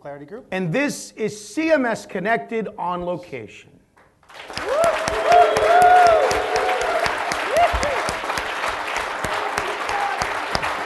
Clarity Group. And this is CMS Connected on location.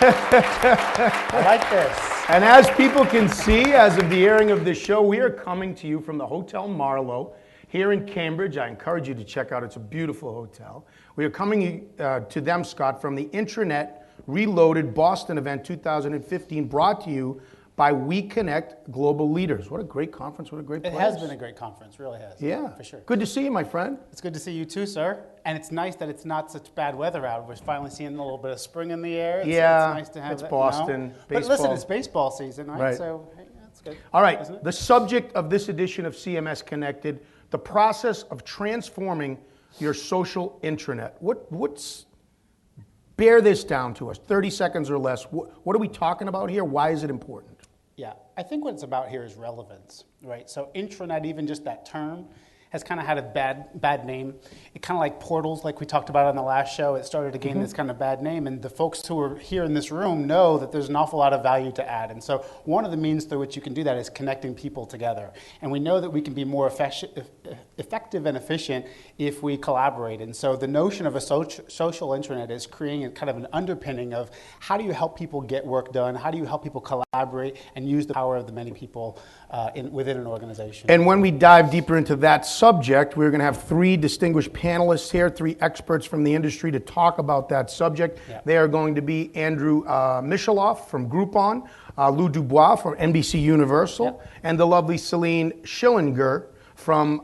I like this. And as people can see, as of the airing of this show, we are coming to you from the Hotel Marlowe here in Cambridge. I encourage you to check out. It's a beautiful hotel. We are coming to them, Scott, from the Intranet Reloaded Boston event 2015, brought to you by We Connect Global Leaders. What a great conference, what a great place. It has been a great conference, really has. Yeah. For sure. Good to see you, my friend. It's good to see you too, sir. And it's nice that it's not such bad weather out. We're finally seeing a little bit of spring in the air. It's nice to have it's that, Boston. You know? Baseball. But listen, it's baseball season, right? So, hey, that's good. All right, the subject of this edition of CMS Connected, the process of transforming your social intranet. What's bear this down to us, 30 seconds or less. What are we talking about here? Why is it important? Yeah, I think what it's about here is relevance, right? So intranet, even just that term, has kind of had a bad name. It kind of like portals, like we talked about on the last show, it started to gain this kind of bad name, and the folks who are here in this room know that there's an awful lot of value to add. And so one of the means through which you can do that is connecting people together. And we know that we can be more effective and efficient if we collaborate. And so the notion of a social intranet is creating a kind of an underpinning of how do you help people get work done, how do you help people collaborate and use the power of the many people within an organization. And when we dive deeper into that subject, we're going to have three distinguished panelists here, three experts from the industry to talk about that subject. Yeah. They are going to be Andrew Michaloff from Groupon, Lou Dubois from NBC Universal, and the lovely Celine Schillinger from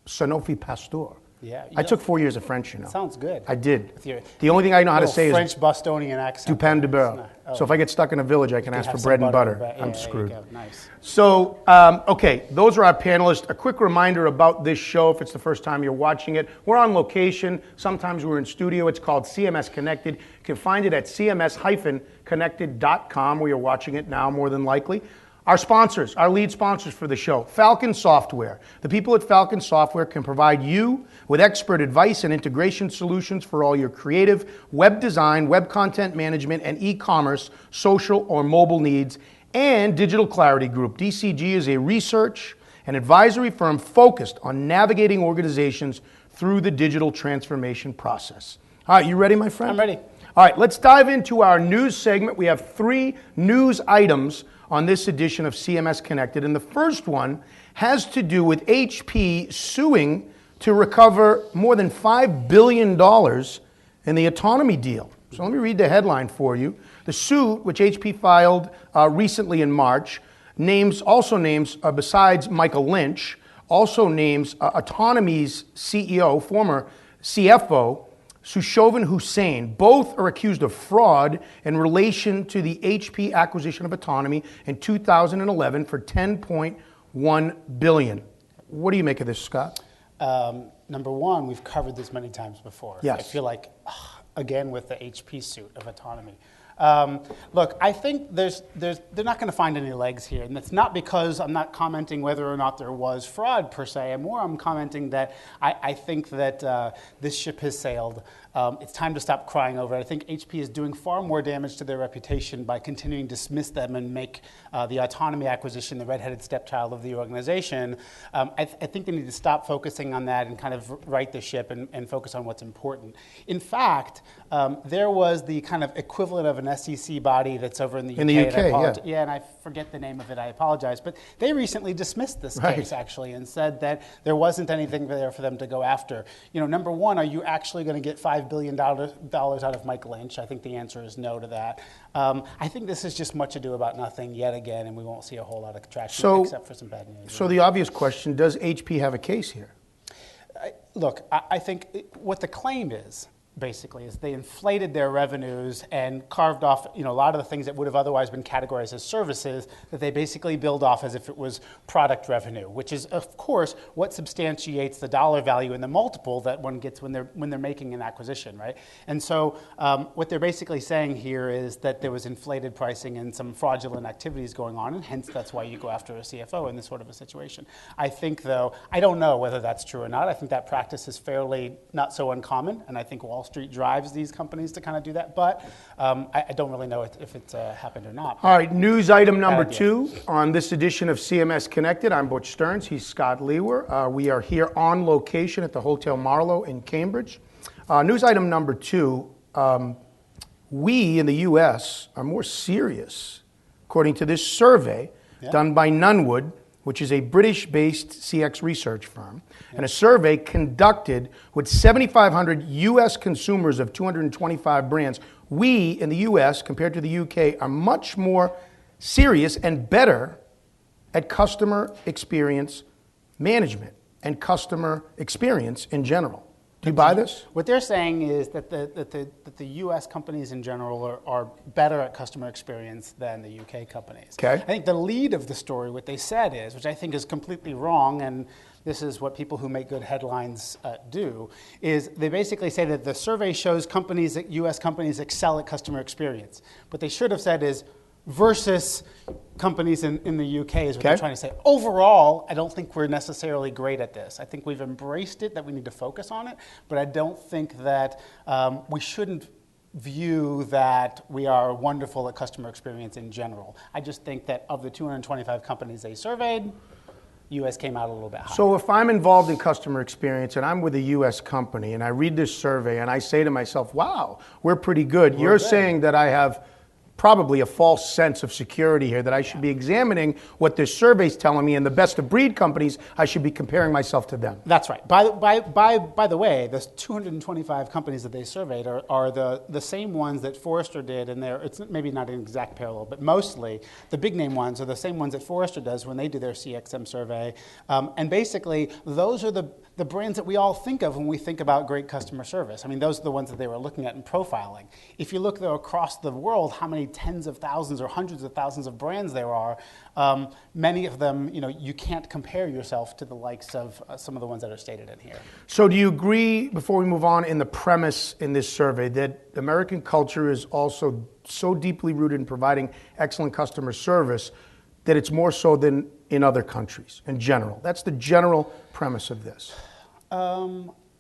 Sanofi Pasteur. Yeah, I took 4 years of French, you know. Sounds good. I did. The only thing I know how to say French is Bostonian accent. Du pain de beurre. So if I get stuck in a village, I can ask for bread and butter. I'm screwed. Nice. So, okay, those are our panelists. A quick reminder about this show, if it's the first time you're watching it. We're on location. Sometimes we're in studio. It's called CMS Connected. You can find it at cms-connected.com, where you're watching it now, more than likely. Our sponsors, our lead sponsors for the show, Falcon-Software. The people at Falcon-Software can provide you with expert advice and integration solutions for all your creative, web design, web content management, and e-commerce, social or mobile needs, and Digital Clarity Group. DCG is a research and advisory firm focused on navigating organizations through the digital transformation process. All right, you ready, my friend? I'm ready. All right, let's dive into our news segment. We have three news items on this edition of CMS Connected. And the first one has to do with HP suing to recover more than $5 billion in the autonomy deal. So let me read the headline for you. The suit, which HP filed recently in March, also names, besides Michael Lynch, also names Autonomy's CEO, former CFO, Sushovan Hussain. Both are accused of fraud in relation to the HP acquisition of Autonomy in 2011 for $10.1 billion. What do you make of this, Scott? Number one, we've covered this many times before. Yes. I feel like, again, with the HP suit of Autonomy. Look, I think they're not going to find any legs here, and it's not because I'm not commenting whether or not there was fraud per se. I'm commenting that I think that this ship has sailed. It's time to stop crying over it. I think HP is doing far more damage to their reputation by continuing to dismiss them and make the Autonomy acquisition the redheaded stepchild of the organization. I think they need to stop focusing on that and kind of right the ship and focus on what's important. In fact, there was the kind of equivalent of an SEC body that's over in the UK. In the UK, yeah, and I forget the name of it. I apologize. But they recently dismissed this case, actually, and said that there wasn't anything there for them to go after. You know, number one, are you actually going to get $5 billion out of Mike Lynch? I think the answer is no to that. I think this is just much ado about nothing yet again, and we won't see a whole lot of traction except for some bad news. So the obvious question, does HP have a case here? Look, I think what the claim is, basically, is they inflated their revenues and carved off, a lot of the things that would have otherwise been categorized as services that they basically billed off as if it was product revenue, which is, of course, what substantiates the dollar value and the multiple that one gets when they're making an acquisition, right? And so what they're basically saying here is that there was inflated pricing and some fraudulent activities going on, and hence that's why you go after a CFO in this sort of a situation. I think, though, I don't know whether that's true or not. I think that practice is fairly not so uncommon, and I think Wall Street drives these companies to kind of do that. But I don't really know if it's happened or not. All right, news item number 2 on this edition of CMS Connected. I'm Butch Stearns. He's Scott Lewer. We are here on location at the Hotel Marlowe in Cambridge. News item number 2. We in the U.S. are more serious, according to this survey done by Nunwood, which is a British-based CX research firm, and a survey conducted with 7,500 U.S. consumers of 225 brands. We in the U.S., compared to the U.K., are much more serious and better at customer experience management and customer experience in general. Do you buy this? What they're saying is that the U.S. companies in general are better at customer experience than the U.K. companies. Okay. I think the lead of the story, what they said is, which I think is completely wrong, and this is what people who make good headlines do, is they basically say that the survey shows U.S. companies excel at customer experience. What they should have said is, versus companies in the UK is what they're trying to say. Overall, I don't think we're necessarily great at this. I think we've embraced it, that we need to focus on it, but I don't think that we shouldn't view that we are wonderful at customer experience in general. I just think that of the 225 companies they surveyed, U.S. came out a little bit higher. So if I'm involved in customer experience and I'm with a U.S. company and I read this survey and I say to myself, wow, we're pretty good. You're saying that I have probably a false sense of security here, that I should be examining what this survey's telling me, and the best of breed companies, I should be comparing myself to them. That's right. By the way, the 225 companies that they surveyed are the same ones that Forrester did, and it's maybe not an exact parallel, but mostly the big name ones are the same ones that Forrester does when they do their CXM survey. And basically, those are the brands that we all think of when we think about great customer service. I mean, those are the ones that they were looking at and profiling. If you look, though, across the world, how many tens of thousands or hundreds of thousands of brands there are, many of them, you can't compare yourself to the likes of some of the ones that are stated in here. So do you agree, before we move on, in the premise in this survey that American culture is also so deeply rooted in providing excellent customer service that it's more so than in other countries in general? That's the general premise of this.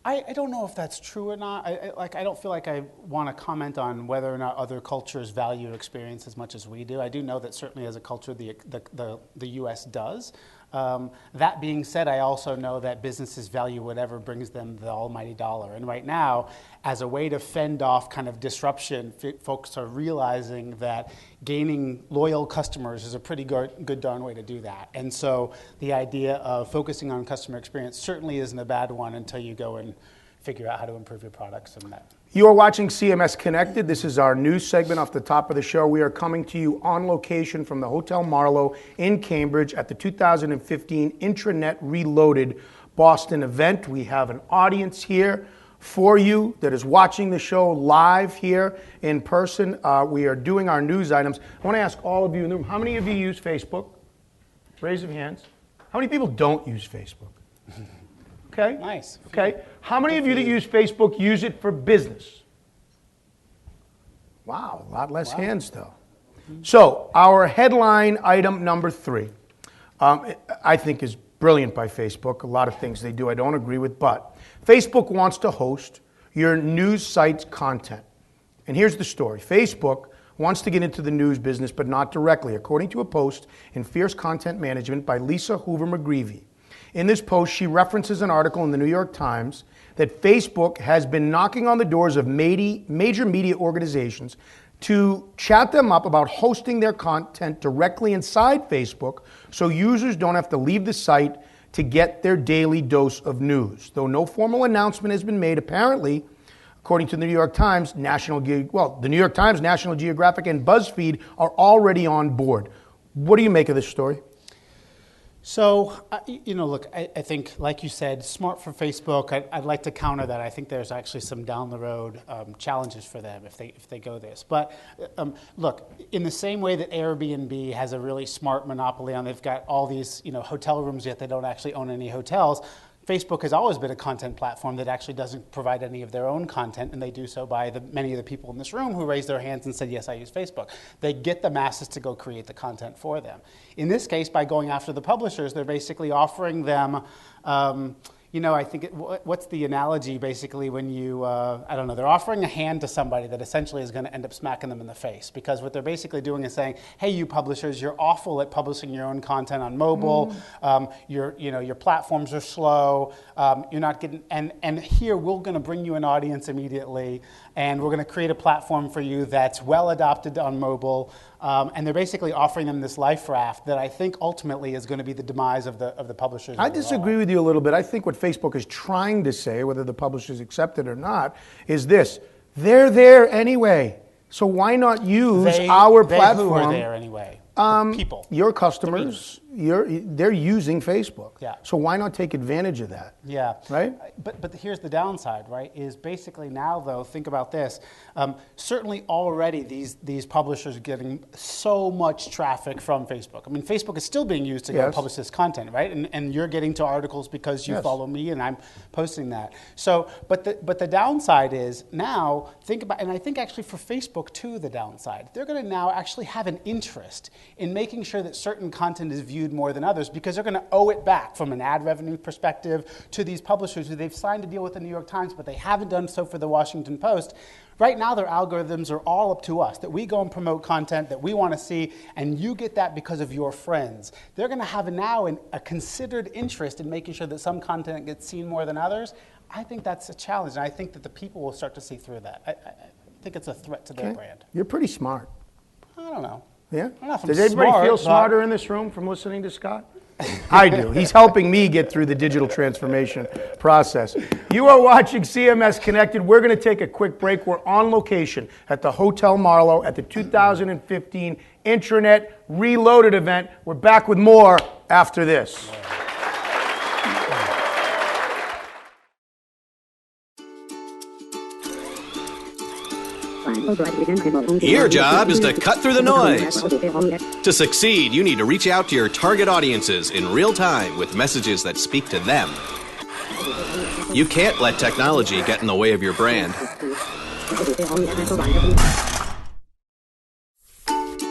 I don't know if that's true or not. I don't feel like I want to comment on whether or not other cultures value experience as much as we do. I do know that certainly as a culture the U.S. does. That being said, I also know that businesses value whatever brings them the almighty dollar. And right now, as a way to fend off kind of disruption, folks are realizing that gaining loyal customers is a pretty good darn way to do that. And so the idea of focusing on customer experience certainly isn't a bad one until you go and figure out how to improve your products and that. You are watching CMS Connected. This is our news segment off the top of the show. We are coming to you on location from the Hotel Marlowe in Cambridge at the 2015 Intranet Reloaded Boston event. We have an audience here for you that is watching the show live here in person. We are doing our news items. I want to ask all of you in the room, how many of you use Facebook? Raise your hands. How many people don't use Facebook? Okay. Nice. Okay. How many of you that use Facebook use it for business? Wow, a lot less hands though. So our headline item number 3, I think is brilliant by Facebook. A lot of things they do I don't agree with, but Facebook wants to host your news site's content. And here's the story. Facebook wants to get into the news business, but not directly, according to a post in Fierce Content Management by Lisa Hoover McGreevy. In this post, she references an article in the New York Times that Facebook has been knocking on the doors of major media organizations to chat them up about hosting their content directly inside Facebook so users don't have to leave the site to get their daily dose of news. Though no formal announcement has been made, apparently, according to the New York Times, the New York Times, National Geographic, and BuzzFeed are already on board. What do you make of this story? So, look, I think, like you said, smart for Facebook. I'd like to counter that. I think there's actually some down the road challenges for them if they go this. But look, in the same way that Airbnb has a really smart monopoly on, they've got all these hotel rooms, yet they don't actually own any hotels. Facebook has always been a content platform that actually doesn't provide any of their own content, and they do so by many of the people in this room who raised their hands and said, yes, I use Facebook. They get the masses to go create the content for them. In this case, by going after the publishers, they're basically offering them I think, what's the analogy basically when you, I don't know, they're offering a hand to somebody that essentially is going to end up smacking them in the face, because what they're basically doing is saying, hey, you publishers, you're awful at publishing your own content on mobile, your platforms are slow, you're not getting, and here we're going to bring you an audience immediately, and we're going to create a platform for you that's well adopted on mobile, and they're basically offering them this life raft that I think ultimately is going to be the demise of the publishers. I disagree with you a little bit. I think what Facebook is trying to say, whether the publishers accept it or not, is this: they're there anyway, so why not use our platform? Who are there anyway? People. Your customers, they're using Facebook. Yeah. So why not take advantage of that? Yeah. Right? But here's the downside, right, is basically now, though, think about this. Certainly already these publishers are getting so much traffic from Facebook. I mean, Facebook is still being used to go publish this content, right? And you're getting to articles because you follow me and I'm posting that. So, but the downside is now, think about, and I think actually for Facebook too, the downside, they're going to now actually have an interest in making sure that certain content is viewed more than others, because they're going to owe it back from an ad revenue perspective to these publishers who they've signed a deal with the New York Times, but they haven't done so for the Washington Post. Right now, their algorithms are all up to us, that we go and promote content that we want to see, and you get that because of your friends. They're going to have now a considered interest in making sure that some content gets seen more than others. I think that's a challenge, and I think that the people will start to see through that. I think it's a threat to their brand. You're pretty smart. I don't know. Yeah? I don't know if I'm Does anybody smart, feel smarter in this room from listening to Scott? I do. He's helping me get through the digital transformation process. You are watching CMS Connected. We're going to take a quick break. We're on location at the Hotel Marlowe at the 2015 Intranet Reloaded event. We're back with more after this. Your job is to cut through the noise. To succeed, you need to reach out to your target audiences in real time with messages that speak to them. You can't let technology get in the way of your brand.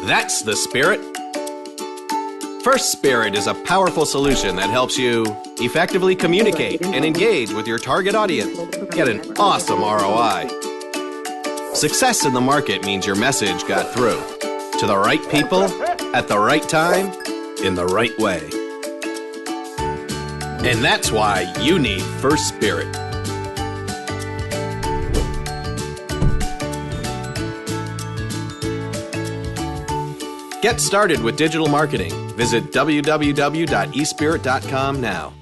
That's the spirit. FirstSpirit is a powerful solution that helps you effectively communicate and engage with your target audience. Get an awesome ROI. Success in the market means your message got through to the right people at the right time in the right way. And that's why you need FirstSpirit. Get started with digital marketing. Visit www.espirit.com now.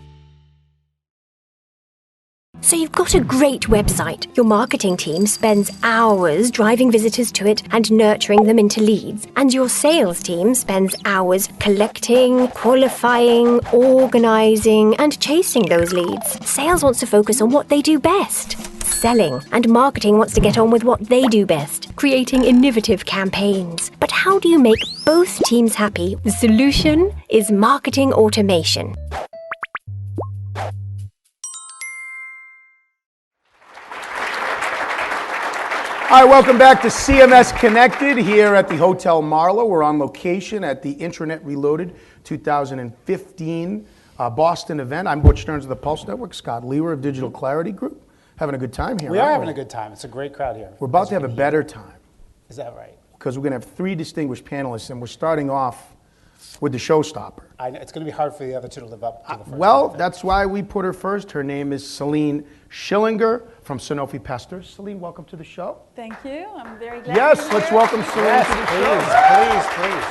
So you've got a great website. Your marketing team spends hours driving visitors to it and nurturing them into leads. And your sales team spends hours collecting, qualifying, organizing, and chasing those leads. Sales wants to focus on what they do best, selling, and marketing wants to get on with what they do best, creating innovative campaigns. But how do you make both teams happy? The solution is marketing automation. All right, welcome back to CMS Connected here at the Hotel Marlowe. We're on location at the Intranet Reloaded 2015 Boston event. I'm Butch Stearns of the Pulse Network, Scott Lewer of Digital Clarity Group. Having a good time here. We are having a good time. It's a great crowd here. We're about to have a better time. Is that right? Because we're going to have three distinguished panelists, and we're starting off with the showstopper. I know, it's going to be hard for the other two to live up to the first one. Well, that's why we put her first. Her name is Celine Schillinger from Sanofi Pasteur. Celine, welcome to the show. Thank you. I'm very glad. Yes, to be let's here. welcome Celine to the show. Please.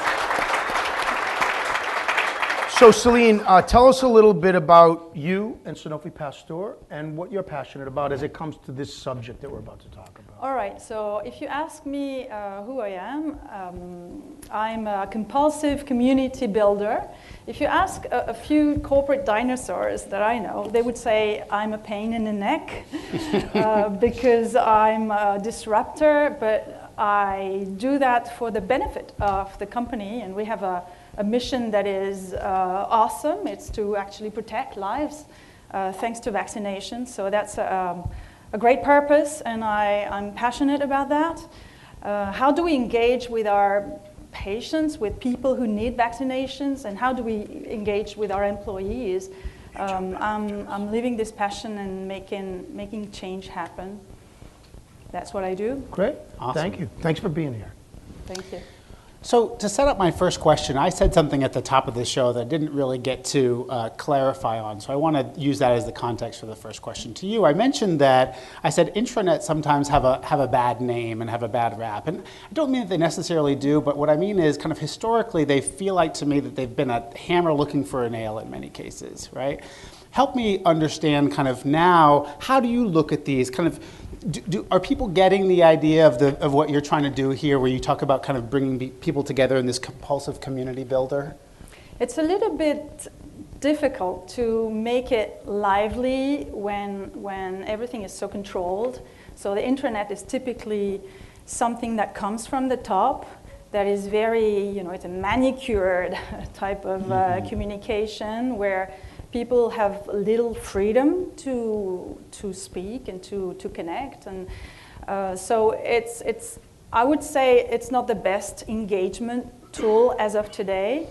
So, Celine, tell us a little bit about you and Sanofi Pasteur and what you're passionate about as it comes to this subject that we're about to talk about. All right. So, if you ask me who I am, I'm a compulsive community builder. If you ask a few corporate dinosaurs that I know, they would say I'm a pain in the neck because I'm a disruptor, but I do that for the benefit of the company, and we have a mission that is awesome. It's to actually protect lives thanks to vaccination. So that's a great purpose, and I'm passionate about that. How do we engage with our patients, with people who need vaccinations, and how do we engage with our employees? I'm living this passion and making change happen. That's what I do. Great. Awesome. Thank you. Thanks for being here. Thank you. So to set up my first question, I said something at the top of the show that I didn't really get to clarify on, so I want to use that as the context for the first question to you. I mentioned that I said intranet sometimes have a bad name and have a bad rap, and I don't mean that they necessarily do, but what I mean is kind of historically they feel like to me that they've been a hammer looking for a nail in many cases, right? Help me understand kind of now, how do you look at these kind of, are people getting the idea of what you're trying to do here, where you talk about kind of bringing people together in this compulsive community builder? It's a little bit difficult to make it lively when everything is so controlled. So the intranet is typically something that comes from the top, that is very, it's a manicured type of communication where people have little freedom to speak and to connect, and so I would say it's not the best engagement tool as of today,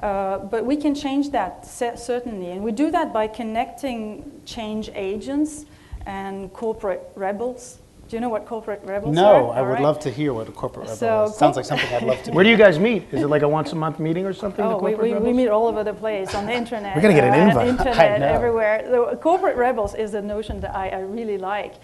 but we can change that certainly, and we do that by connecting change agents and corporate rebels. Do you know what corporate rebels are? No, I would love to hear what a corporate rebel is. Sounds like something I'd love to do. Where do you guys meet? Is it like a once-a-month meeting or something? Oh, we meet all over the place on the internet. We're going to get an invite. Internet everywhere. The corporate rebels is the notion that I really like.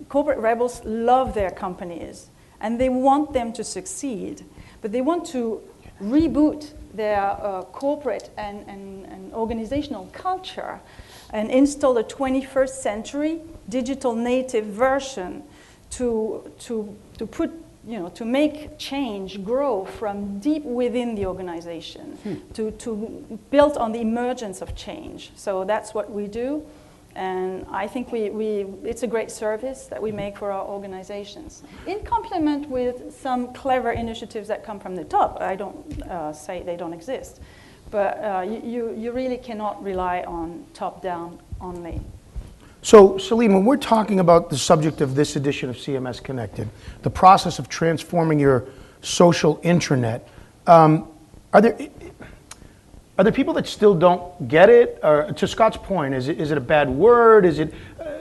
Corporate rebels love their companies, and they want them to succeed, but they want to reboot their corporate and organizational culture and install the 21st century digital native version to put, to make change grow from deep within the organization, to build on the emergence of change. So that's what we do, and I think it's a great service that we make for our organizations, in complement with some clever initiatives that come from the top. I don't say they don't exist, but you really cannot rely on top-down only. So, Celine, when we're talking about the subject of this edition of CMS Connected, the process of transforming your social intranet, are there people that still don't get it? Or, to Scott's point, is it a bad word? Is it,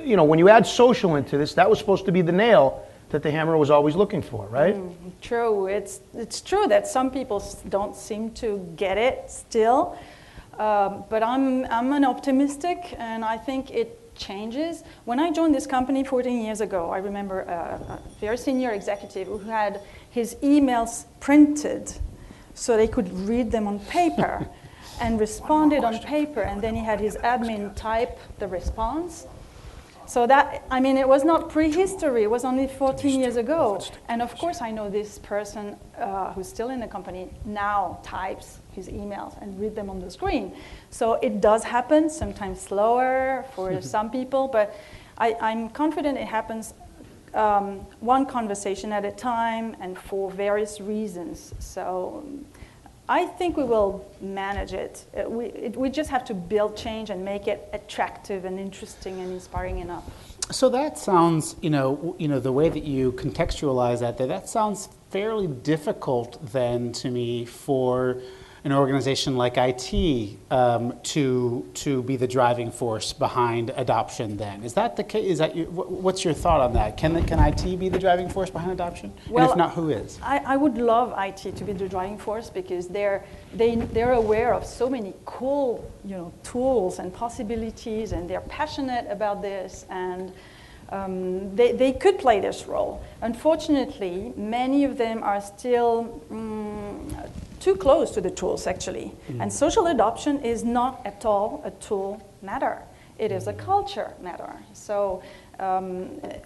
when you add social into this, that was supposed to be the nail that the hammer was always looking for, right? True. It's true that some people don't seem to get it still, but I'm an optimistic, and I think it changes. When I joined this company 14 years ago, I remember a very senior executive who had his emails printed so they could read them on paper and responded on paper, and then he had his admin type the response. So that, it was not prehistory, it was only 14 years ago. And of course I know this person who's still in the company now types his emails and read them on the screen. So it does happen, sometimes slower for some people, but I'm confident it happens one conversation at a time and for various reasons. So I think we will manage it. We just have to build change and make it attractive and interesting and inspiring enough. So that sounds, the way that you contextualize that sounds fairly difficult then to me for an organization like IT to be the driving force behind adoption then. Is that the case? What's your thought on that? Can IT be the driving force behind adoption? Well, and if not, who is? I would love IT to be the driving force because they're aware of so many cool tools and possibilities, and they're passionate about this, and they could play this role. Unfortunately, many of them are still too close to the tools, actually. And social adoption is not at all a tool matter. It is a culture matter. So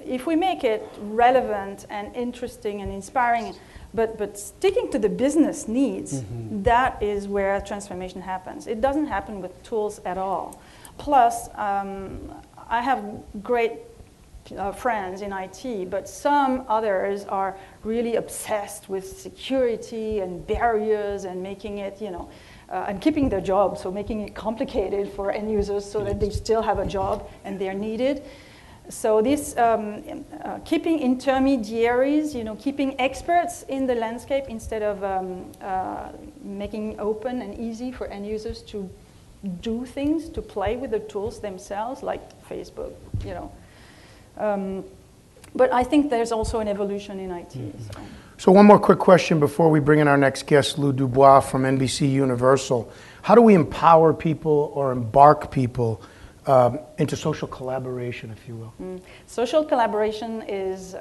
if we make it relevant and interesting and inspiring, but sticking to the business needs, that is where transformation happens. It doesn't happen with tools at all. Plus, I have great friends in IT, but some others are really obsessed with security and barriers and making it, and keeping their job, so making it complicated for end users so that they still have a job and they're needed. So this keeping intermediaries, keeping experts in the landscape instead of making open and easy for end users to do things, to play with the tools themselves, like Facebook, But I think there's also an evolution in IT. So one more quick question before we bring in our next guest, Lou Dubois from NBC Universal. How do we empower people or embark people into social collaboration, if you will? Social collaboration is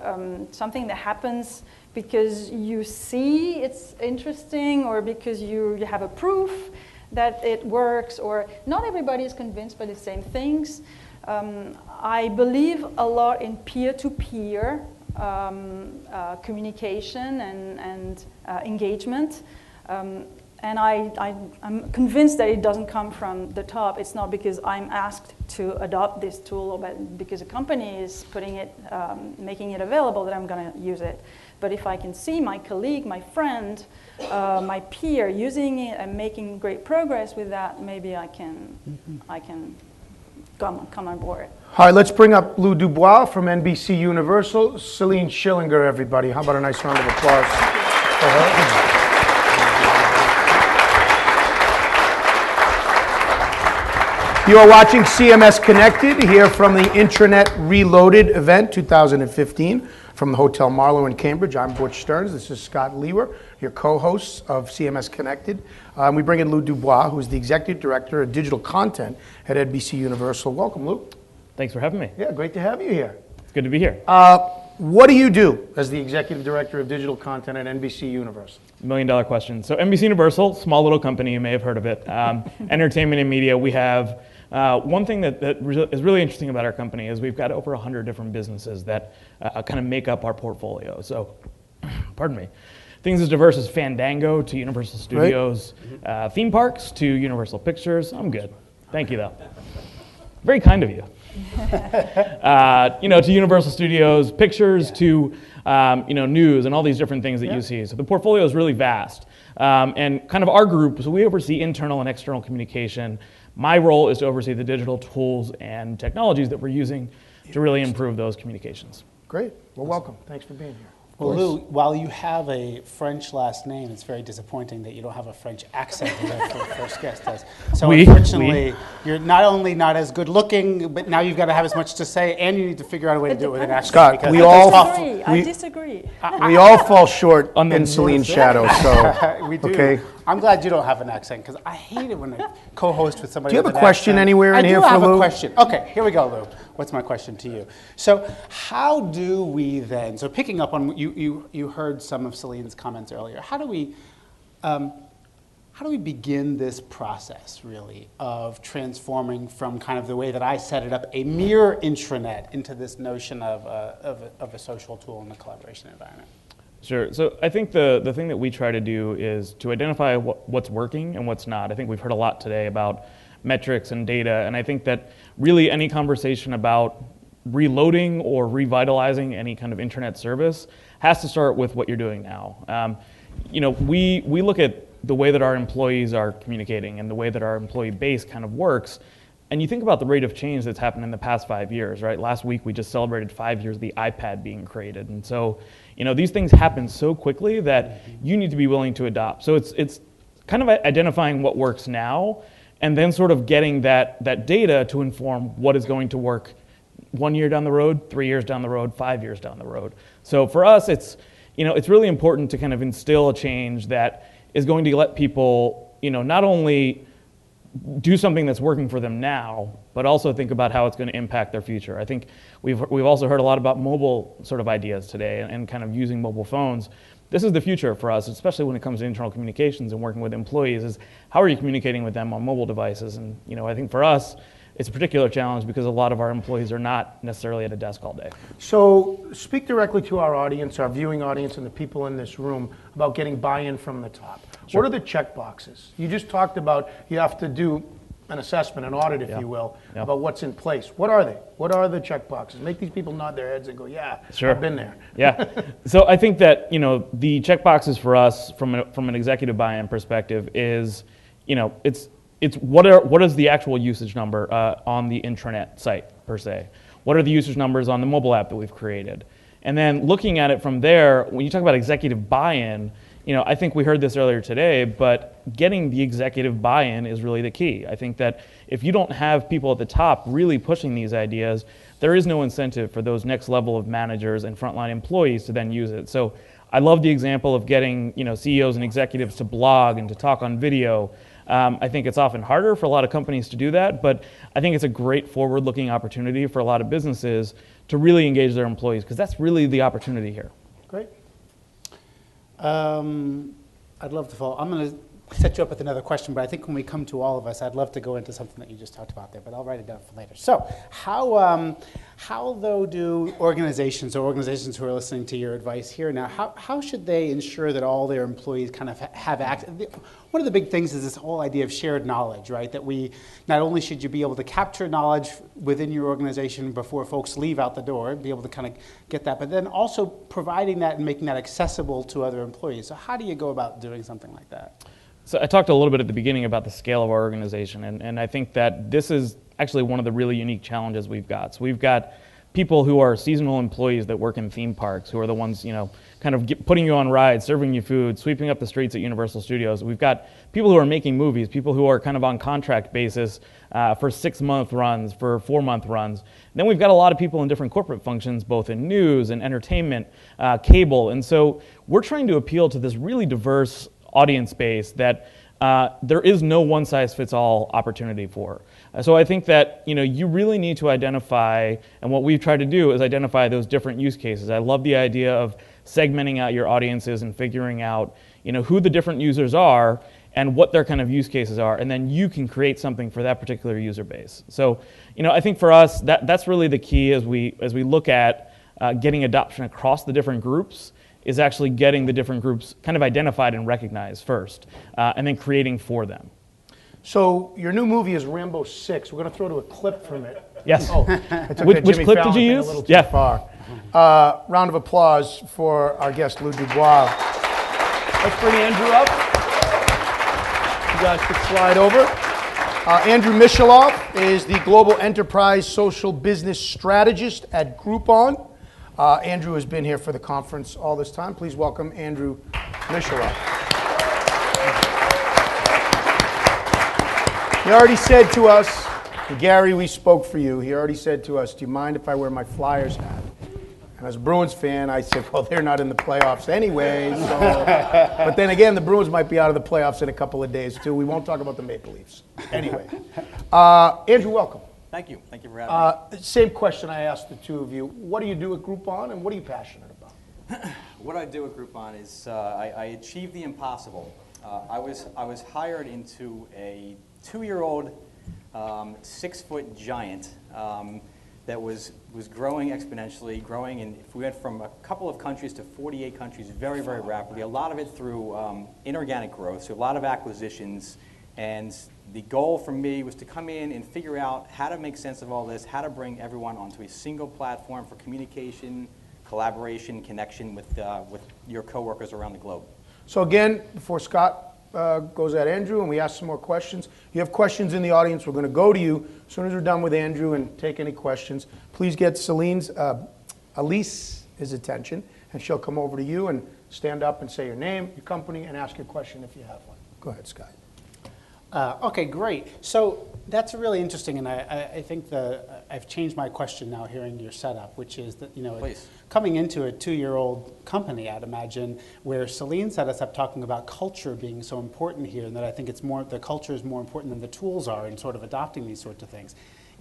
something that happens because you see it's interesting, or because you have a proof that it works, or not everybody is convinced by the same things. I believe a lot in peer-to-peer communication and engagement. And I'm convinced that it doesn't come from the top. It's not because I'm asked to adopt this tool, but because a company is putting it, making it available, that I'm going to use it. But if I can see my colleague, my friend, my peer using it and making great progress with that, maybe I can come on board. All right, let's bring up Lou Dubois from NBC Universal. Celine Schillinger, everybody. How about a nice round of applause for her? You are watching CMS Connected here from the Intranet Reloaded event 2015 from the Hotel Marlowe in Cambridge. I'm Butch Stearns. This is Scott Lewer, your co-hosts of CMS Connected. We bring in Lou Dubois, who is the Executive Director of Digital Content at NBC Universal. Welcome, Lou. Thanks for having me. Yeah, great to have you here. It's good to be here. What do you do as the Executive Director of Digital Content at NBC Universal? $1 million question. So NBC Universal, small little company, you may have heard of it. Entertainment and media. We have one thing that is really interesting about our company is we've got over 100 different businesses that kind of make up our portfolio. So, pardon me, things as diverse as Fandango to Universal Studios, theme parks to Universal Pictures. I'm good. Thank you, though. Very kind of you. To Universal Studios, pictures to news and all these different things that you see. So the portfolio is really vast. And kind of our group, so we oversee internal and external communication. My role is to oversee the digital tools and technologies that we're using to really improve those communications. Great. Well, welcome. Thanks for being here. Well, Lou, while you have a French last name, it's very disappointing that you don't have a French accent that the first guest does. So unfortunately, you're not only not as good looking, but now you've got to have as much to say, and you need to figure out a way to do it with an accent. Scott, I disagree. We all fall short in Celine's shadow, so we do. Okay. I'm glad you don't have an accent, because I hate it when I co-host with somebody. Do you with have a question accent. anywhere in here for Lou? I do have a question. Okay, here we go, Lou. What's my question to you? So how do we then, so picking up on, you heard some of Celine's comments earlier, how do we begin this process, really, of transforming from kind of the way that I set it up, a mere intranet, into this notion of a social tool in the collaboration environment? Sure. So I think the thing that we try to do is to identify what's working and what's not. I think we've heard a lot today about metrics and data, and I think that really any conversation about reloading or revitalizing any kind of internet service has to start with what you're doing now. We look at the way that our employees are communicating and the way that our employee base kind of works, and you think about the rate of change that's happened in the past 5 years, right? Last week we just celebrated 5 years of the iPad being created, and so these things happen so quickly that you need to be willing to adopt. So it's kind of identifying what works now, and then sort of getting that data to inform what is going to work 1 year down the road, 3 years down the road, 5 years down the road. So for us, it's really important to kind of instill a change that is going to let people, not only do something that's working for them now, but also think about how it's going to impact their future. I think we've also heard a lot about mobile sort of ideas today and kind of using mobile phones. This is the future for us, especially when it comes to internal communications and working with employees, is how are you communicating with them on mobile devices? And I think for us, it's a particular challenge because a lot of our employees are not necessarily at a desk all day. So speak directly to our audience, our viewing audience, and the people in this room about getting buy-in from the top. Sure. What are the check boxes? You just talked about you have to do an assessment, an audit, if you will, about what's in place. What are they? What are the check boxes? Make these people nod their heads and go, yeah, sure. I've been there. Yeah. So I think that, the check boxes for us from an executive buy-in perspective is, it's what is the actual usage number on the intranet site, per se? What are the usage numbers on the mobile app that we've created? And then looking at it from there, when you talk about executive buy-in, I think we heard this earlier today, but getting the executive buy-in is really the key. I think that if you don't have people at the top really pushing these ideas, there is no incentive for those next level of managers and frontline employees to then use it. So I love the example of getting CEOs and executives to blog and to talk on video. I think it's often harder for a lot of companies to do that, but I think it's a great forward-looking opportunity for a lot of businesses to really engage their employees, because that's really the opportunity here. Great. I'd love to follow. I'm going to set you up with another question, but I think when we come to all of us, I'd love to go into something that you just talked about there, but I'll write it down for later. So how though do organizations who are listening to your advice here now, how should they ensure that all their employees kind of have access? One of the big things is this whole idea of shared knowledge, right? That not only should you be able to capture knowledge within your organization before folks leave out the door, be able to kind of get that, but then also providing that and making that accessible to other employees. So how do you go about doing something like that? So I talked a little bit at the beginning about the scale of our organization, and I think that this is actually one of the really unique challenges we've got. So we've got people who are seasonal employees that work in theme parks, who are the ones, kind of putting you on rides, serving you food, sweeping up the streets at Universal Studios. We've got people who are making movies, people who are kind of on contract basis for 6-month runs, for 4-month runs. And then we've got a lot of people in different corporate functions, both in news and entertainment, cable. And so we're trying to appeal to this really diverse audience base that there is no one-size-fits-all opportunity for. So I think that you really need to identify, and what we've tried to do is identify those different use cases. I love the idea of segmenting out your audiences and figuring out who the different users are and what their kind of use cases are, and then you can create something for that particular user base. So I think for us that's really the key as we look at getting adoption across the different groups, is actually getting the different groups kind of identified and recognized first, and then creating for them. So your new movie is Rambo 6. We're going to throw to a clip from it. Yes. Oh, which clip did you use? A little too far. Round of applause for our guest, Lou Dubois. Let's bring Andrew up. You guys could slide over. Andrew Misheloff is the Global Enterprise Social Business Strategist at Groupon. Andrew has been here for the conference all this time. Please welcome Andrew Misheloff. He already said to us, Gary, we spoke for you. He already said to us, do you mind if I wear my Flyers hat? And as a Bruins fan, I said, well, they're not in the playoffs anyway. So. But then again, the Bruins might be out of the playoffs in a couple of days, too. We won't talk about the Maple Leafs. Anyway. Andrew, welcome. Thank you. Thank you for having me. Same question I asked the two of you. What do you do at Groupon, and what are you passionate about? What I do at Groupon is I achieve the impossible. I was hired into a 2-year-old 6-foot giant that was growing exponentially, and we went from a couple of countries to 48 countries very, very rapidly. A lot of it through inorganic growth, so a lot of acquisitions. And the goal for me was to come in and figure out how to make sense of all this, how to bring everyone onto a single platform for communication, collaboration, connection with your coworkers around the globe. So again, before Scott goes at Andrew and we ask some more questions, you have questions in the audience, we're going to go to you as soon as we're done with Andrew and take any questions. Please get Elise's attention, and she'll come over to you and stand up and say your name, your company, and ask your question if you have one. Go ahead, Scott. Okay, great. So that's really interesting, and I think I've changed my question now hearing your setup, which is that coming into a 2-year-old company, I'd imagine, where Celine set us up talking about culture being so important here, and that I think the culture is more important than the tools are in sort of adopting these sorts of things.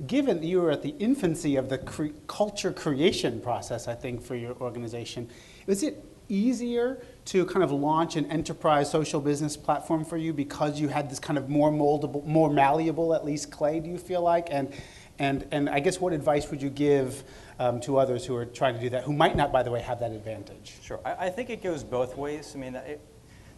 Given that you were at the infancy of the culture creation process, I think, for your organization, is it easier to kind of launch an enterprise social business platform for you because you had this kind of more moldable, more malleable, at least, clay, do you feel like? And I guess what advice would you give to others who are trying to do that, who might not, by the way, have that advantage? Sure. I think it goes both ways. I mean,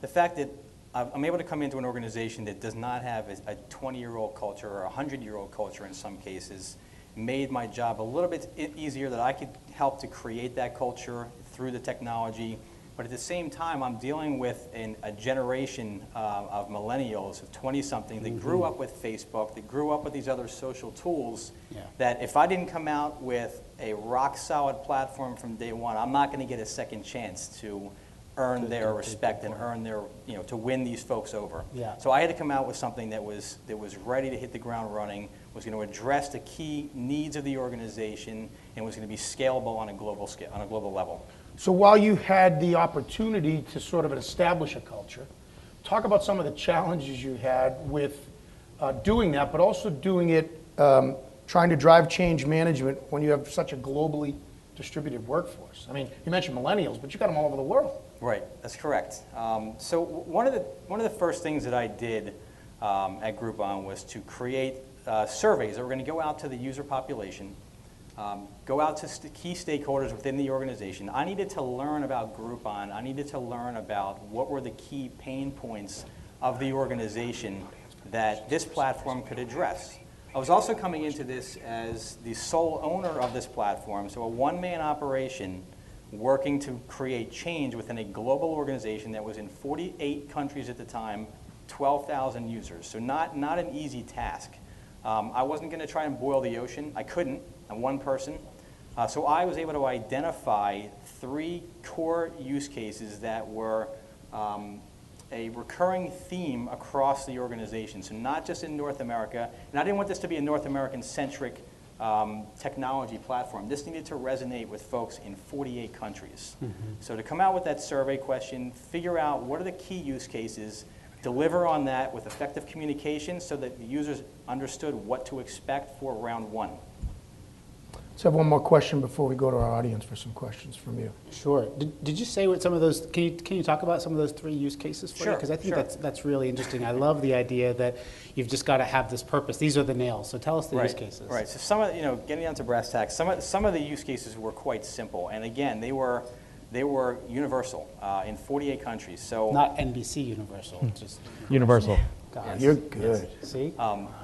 the fact that I'm able to come into an organization that does not have a 20-year-old culture or a 100-year-old culture in some cases made my job a little bit easier, that I could help to create that culture through the technology. But at the same time, I'm dealing with a generation of millennials, of 20-something, that grew up with Facebook, that grew up with these other social tools, that if I didn't come out with a rock-solid platform from day one, I'm not going to get a second chance to earn their respect and earn their, to win these folks over. Yeah. So I had to come out with something that was ready to hit the ground running, was going to address the key needs of the organization, and was going to be scalable on a global scale, on a global level. So while you had the opportunity to sort of establish a culture, talk about some of the challenges you had with doing that, but also doing it, trying to drive change management when you have such a globally distributed workforce. I mean, you mentioned millennials, but you got them all over the world. Right, that's correct. So one of the first things that I did at Groupon was to create surveys that were going to go out to the user population, go out to key stakeholders within the organization. I needed to learn about Groupon. I needed to learn about what were the key pain points of the organization that this platform could address. I was also coming into this as the sole owner of this platform, so a one-man operation working to create change within a global organization that was in 48 countries at the time, 12,000 users. So not an easy task. I wasn't going to try and boil the ocean. I couldn't. I'm one person. So I was able to identify 3 core use cases that were a recurring theme across the organization. So not just in North America, and I didn't want this to be a North American-centric technology platform. This needed to resonate with folks in 48 countries. So to come out with that survey question, figure out what are the key use cases, deliver on that with effective communication so that the users understood what to expect for round 1. Let's have one more question before we go to our audience for some questions from you. Sure. Did you say what some of those, can you talk about some of those 3 use cases for you? Because I think that's really interesting. I love the idea that you've just got to have this purpose. These are the nails. So tell us the use cases. Right. So some of, getting down to brass tacks, some of the use cases were quite simple. And again, they were universal in 48 countries. So not NBC Universal, just Universal. Yes. You're good. Yes. See?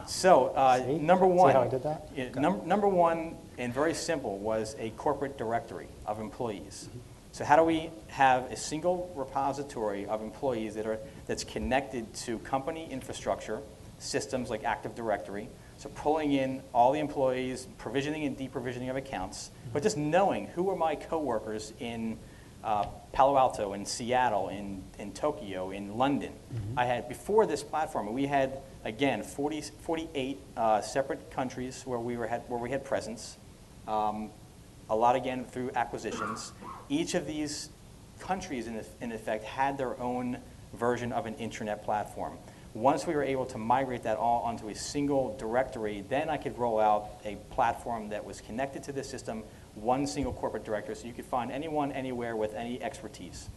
See? Number one. See how I did that? Number one, and very simple, was a corporate directory of employees. So how do we have a single repository of employees that's connected to company infrastructure, systems like Active Directory, so pulling in all the employees, provisioning and deprovisioning of accounts, but just knowing who are my coworkers in Palo Alto, in Seattle, in Tokyo, in London. I had, before this platform, we had, again, 48 separate countries where we had presence. A lot, again, through acquisitions. Each of these countries, in effect, had their own version of an intranet platform. Once we were able to migrate that all onto a single directory, then I could roll out a platform that was connected to the system, one single corporate directory, so you could find anyone, anywhere with any expertise.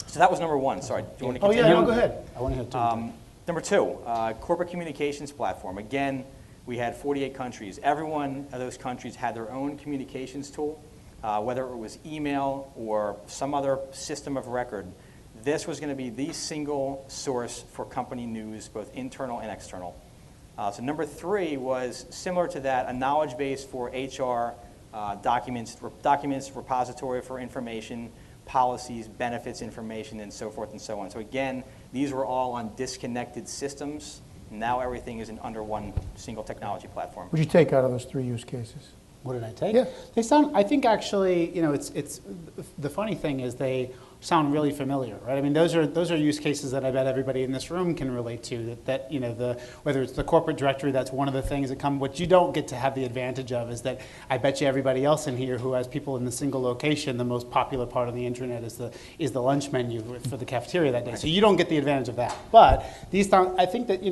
So that was number one. Sorry, do you want to continue? Oh, yeah, no, go ahead. I want to hear 2. Number 2, corporate communications platform. Again, we had 48 countries. Every one of those countries had their own communications tool, whether it was email or some other system of record. This was going to be the single source for company news, both internal and external. So number 3 was similar to that, a knowledge base for HR, documents, repository for information, policies, benefits information, and so forth and so on. So again, these were all on disconnected systems. Now everything is under one single technology platform. What did you take out of those 3 use cases? What did I take? Yeah. They sound, I think actually, it's the funny thing is they sound really familiar, right? I mean, those are use cases that I bet everybody in this room can relate to. That whether it's the corporate directory, that's one of the things that come. What you don't get to have the advantage of is that I bet you everybody else in here who has people in the single location, the most popular part of the intranet is the lunch menu for the cafeteria that day. So you don't get the advantage of that. But these sound, I think that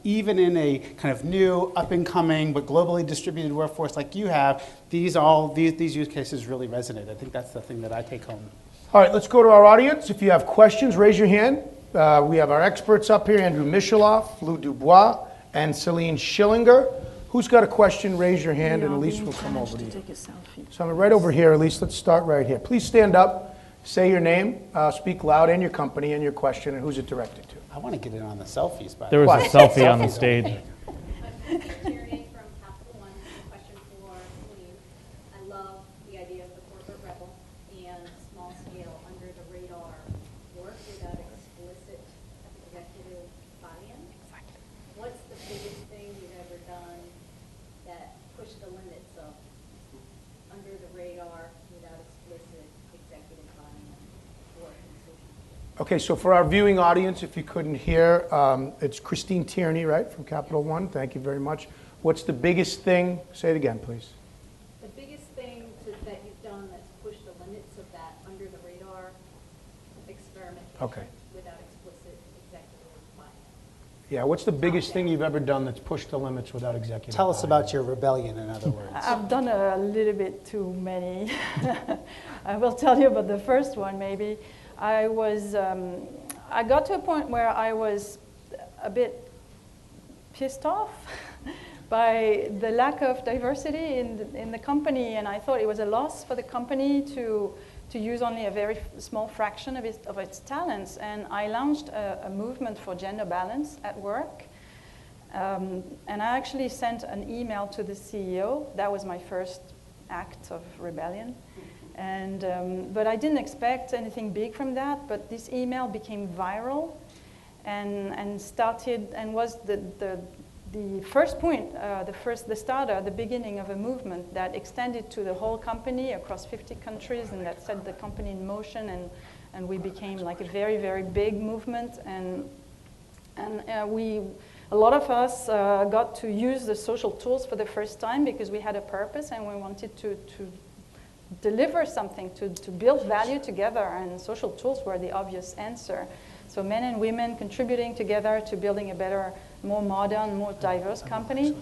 even in a kind of new, up and coming, but globally distributed workforce like you have, these use cases really resonate. I think that's the thing that I take home. All right, let's go to our audience. If you have questions, raise your hand. We have our experts up here, Andrew Michaloff, Lou Dubois, and Celine Schillinger. Who's got a question, raise your hand, and Elise will come over to you. Take a selfie. So I'm right over here, Elise. Let's start right here. Please stand up, say your name, speak loud, and your company, and your question, and who's it directed to. I want to get in on the selfies, by There the way. was a selfie on the stage. Okay, so for our viewing audience, if you couldn't hear, it's Christine Tierney, right, from Capital One. Thank you very much. What's the biggest thing? Say it again, please. The biggest thing that you've done that's pushed the limits of that under the radar experimentation without explicit executive buy-in. Yeah, what's the biggest thing you've ever done that's pushed the limits without executive Tell us buy-in? about your rebellion, in other words. I've done a little bit too many. I will tell you about the first one, maybe. I got to a point where I was a bit pissed off by the lack of diversity in the company, and I thought it was a loss for the company to use only a very small fraction of its talents. And I launched a movement for gender balance at work. And I actually sent an email to the CEO. That was my first act of rebellion. And, but I didn't expect anything big from that, but this email became viral and started and was the first point, the starter, the beginning of a movement that extended to the whole company across 50 countries, and that set the company in motion, and we became like a very, very big movement. And a lot of us got to use the social tools for the first time because we had a purpose and we wanted to deliver something, to build value together, and social tools were the obvious answer. So men and women contributing together to building a better, more modern, more diverse company.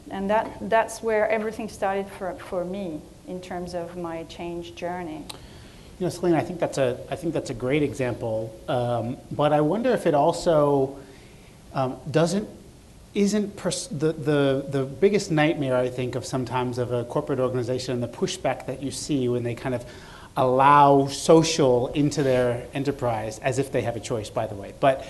And that's where everything started for me in terms of my change journey. You know, Celine, I think that's a great example, but I wonder if it also isn't the biggest nightmare, I think, of sometimes of a corporate organization and the pushback that you see when they kind of allow social into their enterprise, as if they have a choice, by the way, but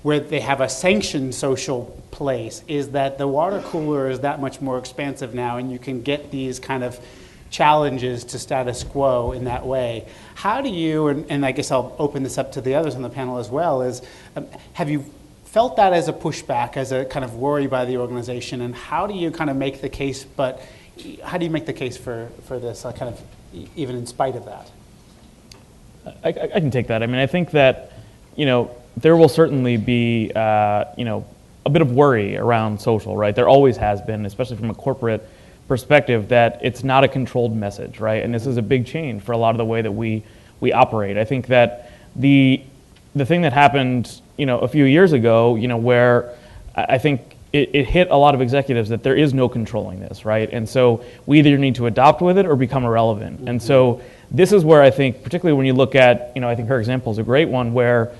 where they have a sanctioned social place, is that the water cooler is that much more expansive now, and you can get these kind of challenges to status quo in that way. How do you, and I guess I'll open this up to the others on the panel as well, is have you felt that as a pushback, as a kind of worry by the organization, and how do you kind of make the case, but how do you make the case for this kind of, even in spite of that? I can take that. I mean, I think that, there will certainly be, a bit of worry around social, right? There always has been, especially from a corporate perspective, that it's not a controlled message, right? And this is a big change for a lot of the way that we operate. I think that the thing that happened, a few years ago, where I think it hit a lot of executives that there is no controlling this, right? And so we either need to adopt with it or become irrelevant. Mm-hmm. And so this is where I think, particularly when you look at, I think her example is a great one, where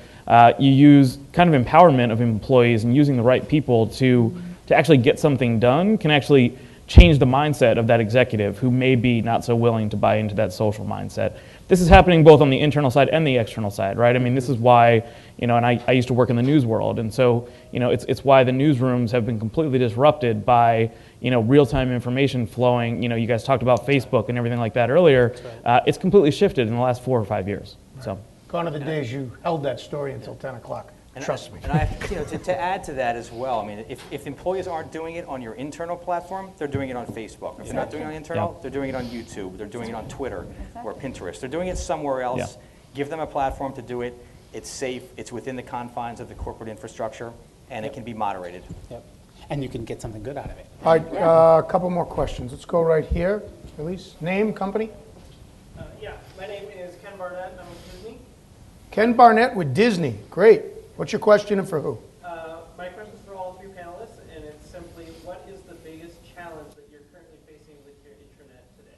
you use kind of empowerment of employees and using the right people to actually get something done can actually change the mindset of that executive who may be not so willing to buy into that social mindset. This is happening both on the internal side and the external side, right? I mean, this is why, and I used to work in the news world, and so, it's why the newsrooms have been completely disrupted by, real-time information flowing. You guys talked about Facebook and everything like that earlier. Right. It's completely shifted in the last 4 or 5 years. Right. So, gone are the days you held that story until 10 o'clock. Trust me. And I, to add to that as well, I mean, if employees aren't doing it on your internal platform, they're doing it on Facebook. If they're not doing it on internal, they're doing it on YouTube. They're doing it on Twitter or Pinterest. They're doing it somewhere else. Yeah. Give them a platform to do it. It's safe. It's within the confines of the corporate infrastructure, and it can be moderated. Yep. And you can get something good out of it. All right, a couple more questions. Let's go right here. Elise, name, company? My name is Ken Barnett, and I'm with Disney. Ken Barnett with Disney. Great. What's your question and for who? My question is for all 3 panelists, and it's simply, what is the biggest challenge that you're currently facing with your intranet today?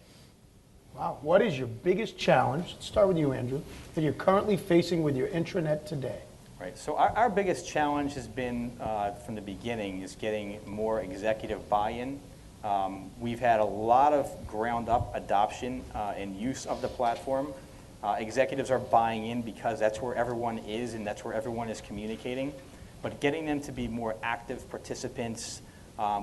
Wow. What is your biggest challenge, let's start with you, Andrew, that you're currently facing with your intranet today? Right. So our biggest challenge has been, from the beginning, is getting more executive buy-in. We've had a lot of ground-up adoption and use of the platform. Executives are buying in because that's where everyone is and that's where everyone is communicating. But getting them to be more active participants,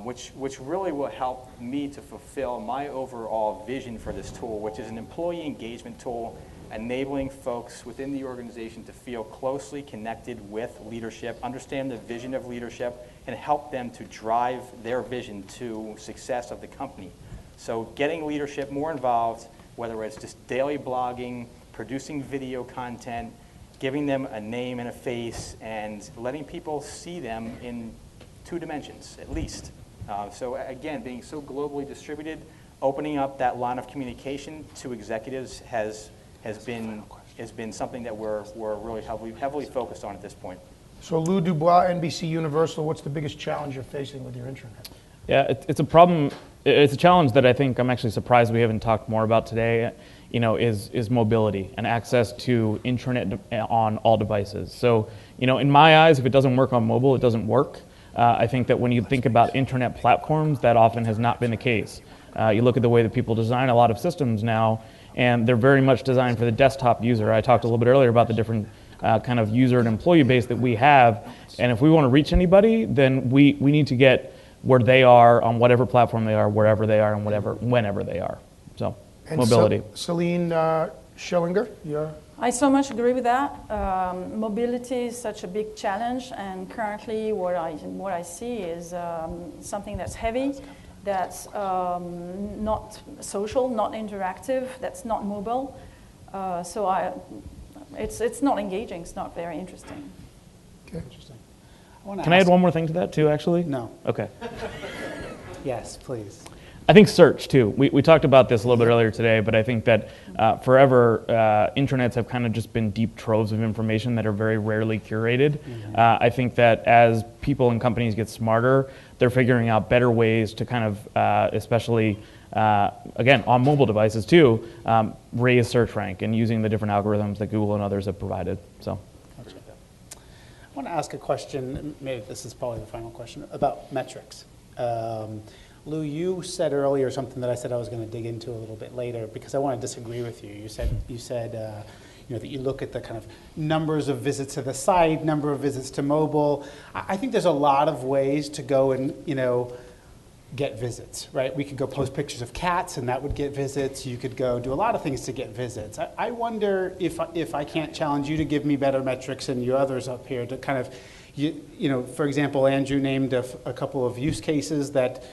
which really will help me to fulfill my overall vision for this tool, which is an employee engagement tool enabling folks within the organization to feel closely connected with leadership, understand the vision of leadership, and help them to drive their vision to success of the company. So getting leadership more involved, whether it's just daily blogging, producing video content, giving them a name and a face, and letting people see them in 2 dimensions, at least. So again, being so globally distributed, opening up that line of communication to executives has been something that we're really heavily focused on at this point. So Lou Dubois, NBC Universal, what's the biggest challenge you're facing with your intranet? Yeah, it's a problem. It's a challenge that I think I'm actually surprised we haven't talked more about today. Is mobility and access to intranet on all devices. So, in my eyes, if it doesn't work on mobile, it doesn't work. I think that when you think about intranet platforms, that often has not been the case. You look at the way that people design a lot of systems now, and they're very much designed for the desktop user. I talked a little bit earlier about the different kind of user and employee base that we have, and if we want to reach anybody, then we need to get where they are on whatever platform they are, wherever they are, and whenever they are. So, and mobility. Celine Schillinger, I so much agree with that. Mobility is such a big challenge, and currently what I see is something that's heavy, that's not social, not interactive, that's not mobile. It's not engaging. It's not very interesting. Okay. Interesting. Can I add one more thing to that too, actually? No. Okay. Yes, please. I think search too. We talked about this a little bit earlier today, but I think that forever intranets have kind of just been deep troves of information that are very rarely curated. Mm-hmm. I think that as people and companies get smarter, they're figuring out better ways to kind of, especially again on mobile devices too, raise search rank and using the different algorithms that Google and others have provided. So. I want to ask a question, maybe this is probably the final question, about metrics. Lou, you said earlier something that I said I was going to dig into a little bit later because I want to disagree with you. You said that you look at the kind of numbers of visits to the site, number of visits to mobile. I think there's a lot of ways to go and get visits, right? We could go post pictures of cats and that would get visits. You could go do a lot of things to get visits. I wonder if I can't challenge you to give me better metrics and you others up here to kind of, for example, Andrew named a couple of use cases that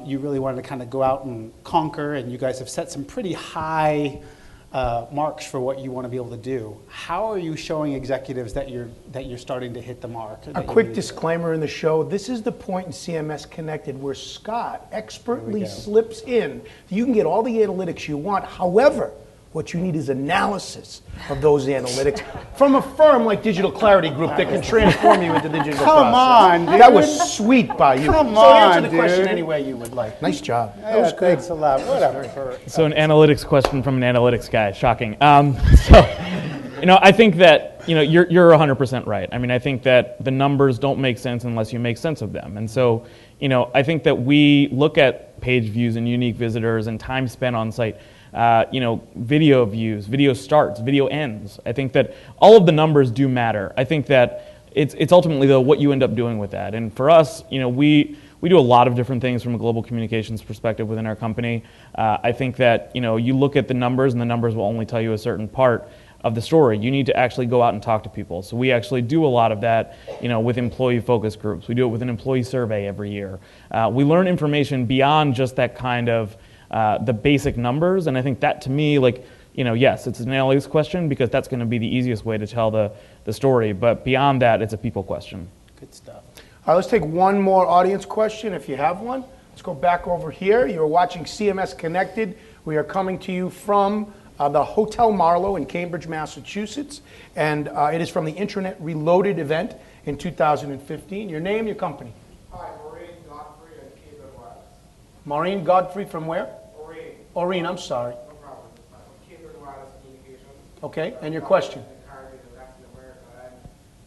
you really wanted to kind of go out and conquer, and you guys have set some pretty high marks for what you want to be able to do. How are you showing executives that you're starting to hit the mark? A quick disclaimer in the show, this is the point in CMS Connected where Scott expertly slips in. You can get all the analytics you want. However, what you need is analysis of those analytics from a firm like Digital Clarity Group that can transform you into the digital process. Come on, dude. That was sweet by you. Come so on, answer the question dude. any way you would like. Nice job. That was good. Thanks a lot. Whatever. So an analytics question from an analytics guy. Shocking. I think that you're 100% right. I mean, I think that the numbers don't make sense unless you make sense of them. And so, I think that we look at page views and unique visitors and time spent on site. Video views, video starts, video ends. I think that all of the numbers do matter. I think that it's ultimately though what you end up doing with that. And for us, we do a lot of different things from a global communications perspective within our company. I think that you look at the numbers, and the numbers will only tell you a certain part of the story. You need to actually go out and talk to people. So we actually do a lot of that, with employee focus groups. We do it with an employee survey every year. We learn information beyond just that kind of the basic numbers, and I think that to me, yes, it's an analytics question because that's going to be the easiest way to tell the story, but beyond that, it's a people question. Good stuff. All right, let's take one more audience question if you have one. Let's go back over here. You're watching CMS Connected. We are coming to you from the Hotel Marlowe in Cambridge, Massachusetts, and it is from the Intranet Reloaded event in 2015. Your name, your company. Hi, Maureen Godfrey and Cable Wireless. Maureen Godfrey from where? Oreen, I'm sorry. No problem. Cable Wireless Communications. Okay, and your question? Entirely in Latin America. And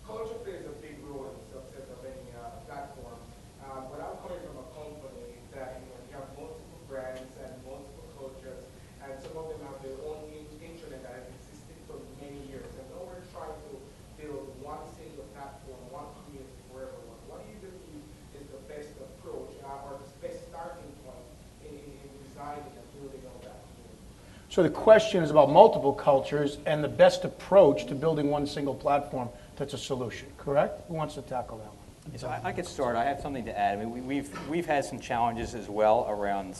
culture plays a big role in the success of any platform. But I'm coming from a company that you have multiple brands and multiple cultures, and some of them have their own internet that has existed for many years. And now we're trying to build one single platform, one community for everyone. What do you believe is the best approach or the best starting point in designing and building on that community? So the question is about multiple cultures and the best approach to building one single platform that's a solution, correct? Who wants to tackle that one? So I could start. I have something to add. I mean, we've had some challenges as well around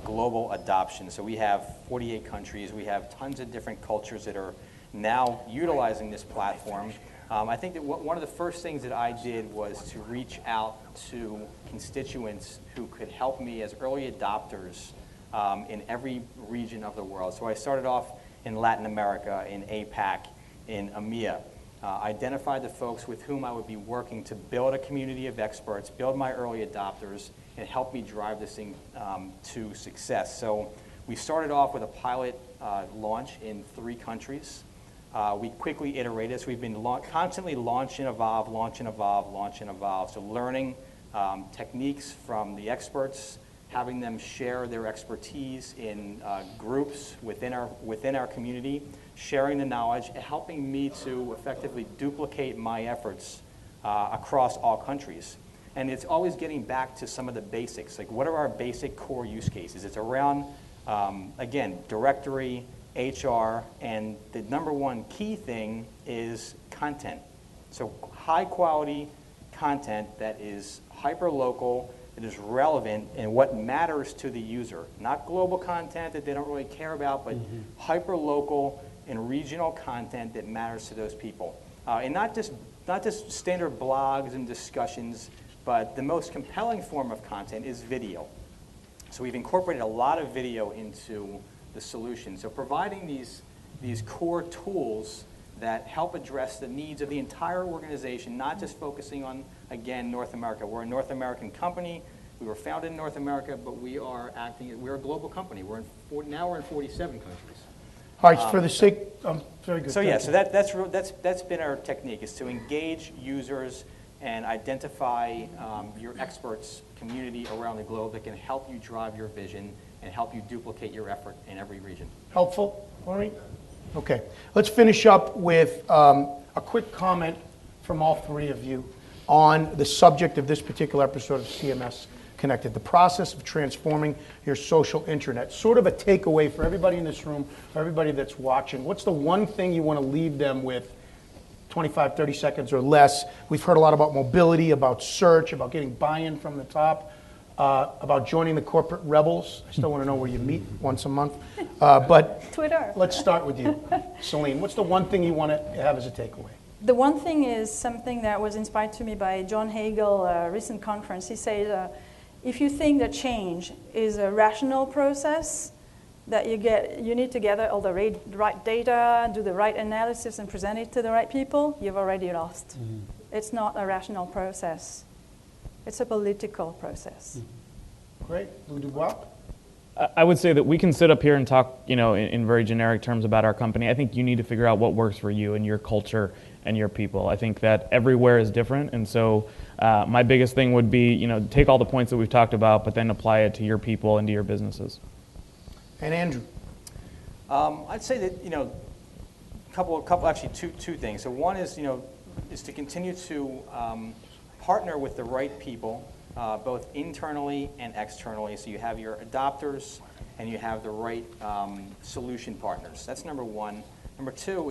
global adoption. So we have 48 countries. We have tons of different cultures that are now utilizing this platform. I think that one of the first things that I did was to reach out to constituents who could help me as early adopters in every region of the world. So I started off in Latin America, in APAC, in EMEA. Identified the folks with whom I would be working to build a community of experts, build my early adopters, and help me drive this thing to success. So we started off with a pilot launch in 3 countries. We quickly iterated, so we've been constantly launch and evolve, launch and evolve, launch and evolve. So learning techniques from the experts, having them share their expertise in groups within our community, sharing the knowledge, helping me to effectively duplicate my efforts across all countries. And it's always getting back to some of the basics, like what are our basic core use cases? It's around, again, directory, HR, and the number one key thing is content. So high quality content that is hyper-local, that is relevant, and what matters to the user. Not global content that they don't really care about, but hyper-local and regional content that matters to those people. And not just standard blogs and discussions, but the most compelling form of content is video. So we've incorporated a lot of video into the solution. So providing these core tools that help address the needs of the entire organization, not just focusing on, again, North America. We're a North American company. We were founded in North America, but we're a global company. Now we're in 47 countries. All right, for the sake, very good. So yeah, so that's been our technique, is to engage users and identify your experts community around the globe that can help you drive your vision and help you duplicate your effort in every region. Helpful, Maureen? Okay, let's finish up with a quick comment from all 3 of you on the subject of this particular episode of CMS Connected, the process of transforming your social intranet. Sort of a takeaway for everybody in this room, for everybody that's watching. What's the one thing you want to leave them with? 25, 30 seconds or less. We've heard a lot about mobility, about search, about getting buy-in from the top, about joining the corporate rebels. I still want to know where you meet once a month. But Twitter. Let's start with you. Celine, what's the one thing you want to have as a takeaway? The one thing is something that was inspired to me by John Hagel, a recent conference. He said, if you think that change is a rational process, that you need to gather all the right data, do the right analysis, and present it to the right people, you've already lost. Mm-hmm. It's not a rational process. It's a political process. Mm-hmm. Great. Lou Dubois? I would say that we can sit up here and talk, in very generic terms about our company. I think you need to figure out what works for you and your culture and your people. I think that everywhere is different, and so my biggest thing would be, take all the points that we've talked about, but then apply it to your people and to your businesses. And Andrew? I'd say that, actually two things. So one is, is to continue to partner with the right people, both internally and externally. So you have your adopters and you have the right solution partners. That's number one. Number two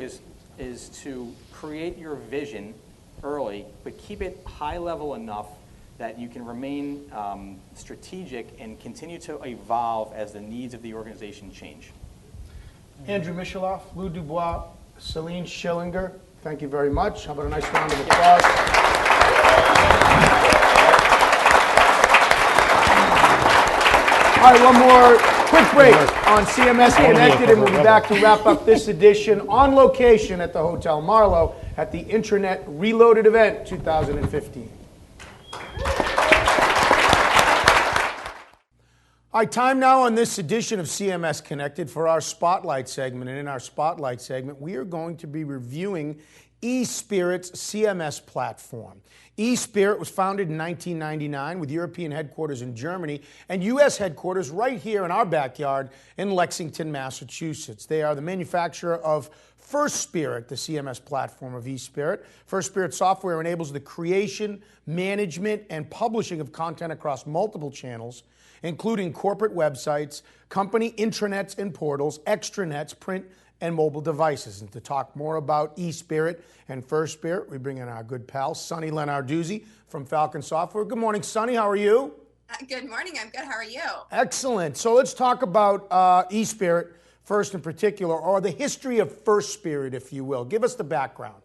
is to create your vision early, but keep it high level enough that you can remain strategic and continue to evolve as the needs of the organization change. Andrew Michaloff, Lou Dubois, Celine Schillinger, thank you very much. How about a nice round of applause? All right, one more quick break on CMS Connected, and we'll be back to wrap up this edition on location at the Hotel Marlowe at the Intranet Reloaded event 2015. All right, time now on this edition of CMS Connected for our Spotlight segment. And in our Spotlight segment, we are going to be reviewing eSpirit's CMS platform. eSpirit was founded in 1999 with European headquarters in Germany and U.S. headquarters right here in our backyard in Lexington, Massachusetts. They are the manufacturer of FirstSpirit, the CMS platform of eSpirit. FirstSpirit software enables the creation, management, and publishing of content across multiple channels, including corporate websites, company intranets and portals, extranets, print, and mobile devices. And to talk more about eSpirit and FirstSpirit, we bring in our good pal, Sonny Lenarduzzi from Falcon-Software. Good morning, Sonny. How are you? Good morning. I'm good. How are you? Excellent. So let's talk about eSpirit first in particular, or the history of FirstSpirit, if you will. Give us the background.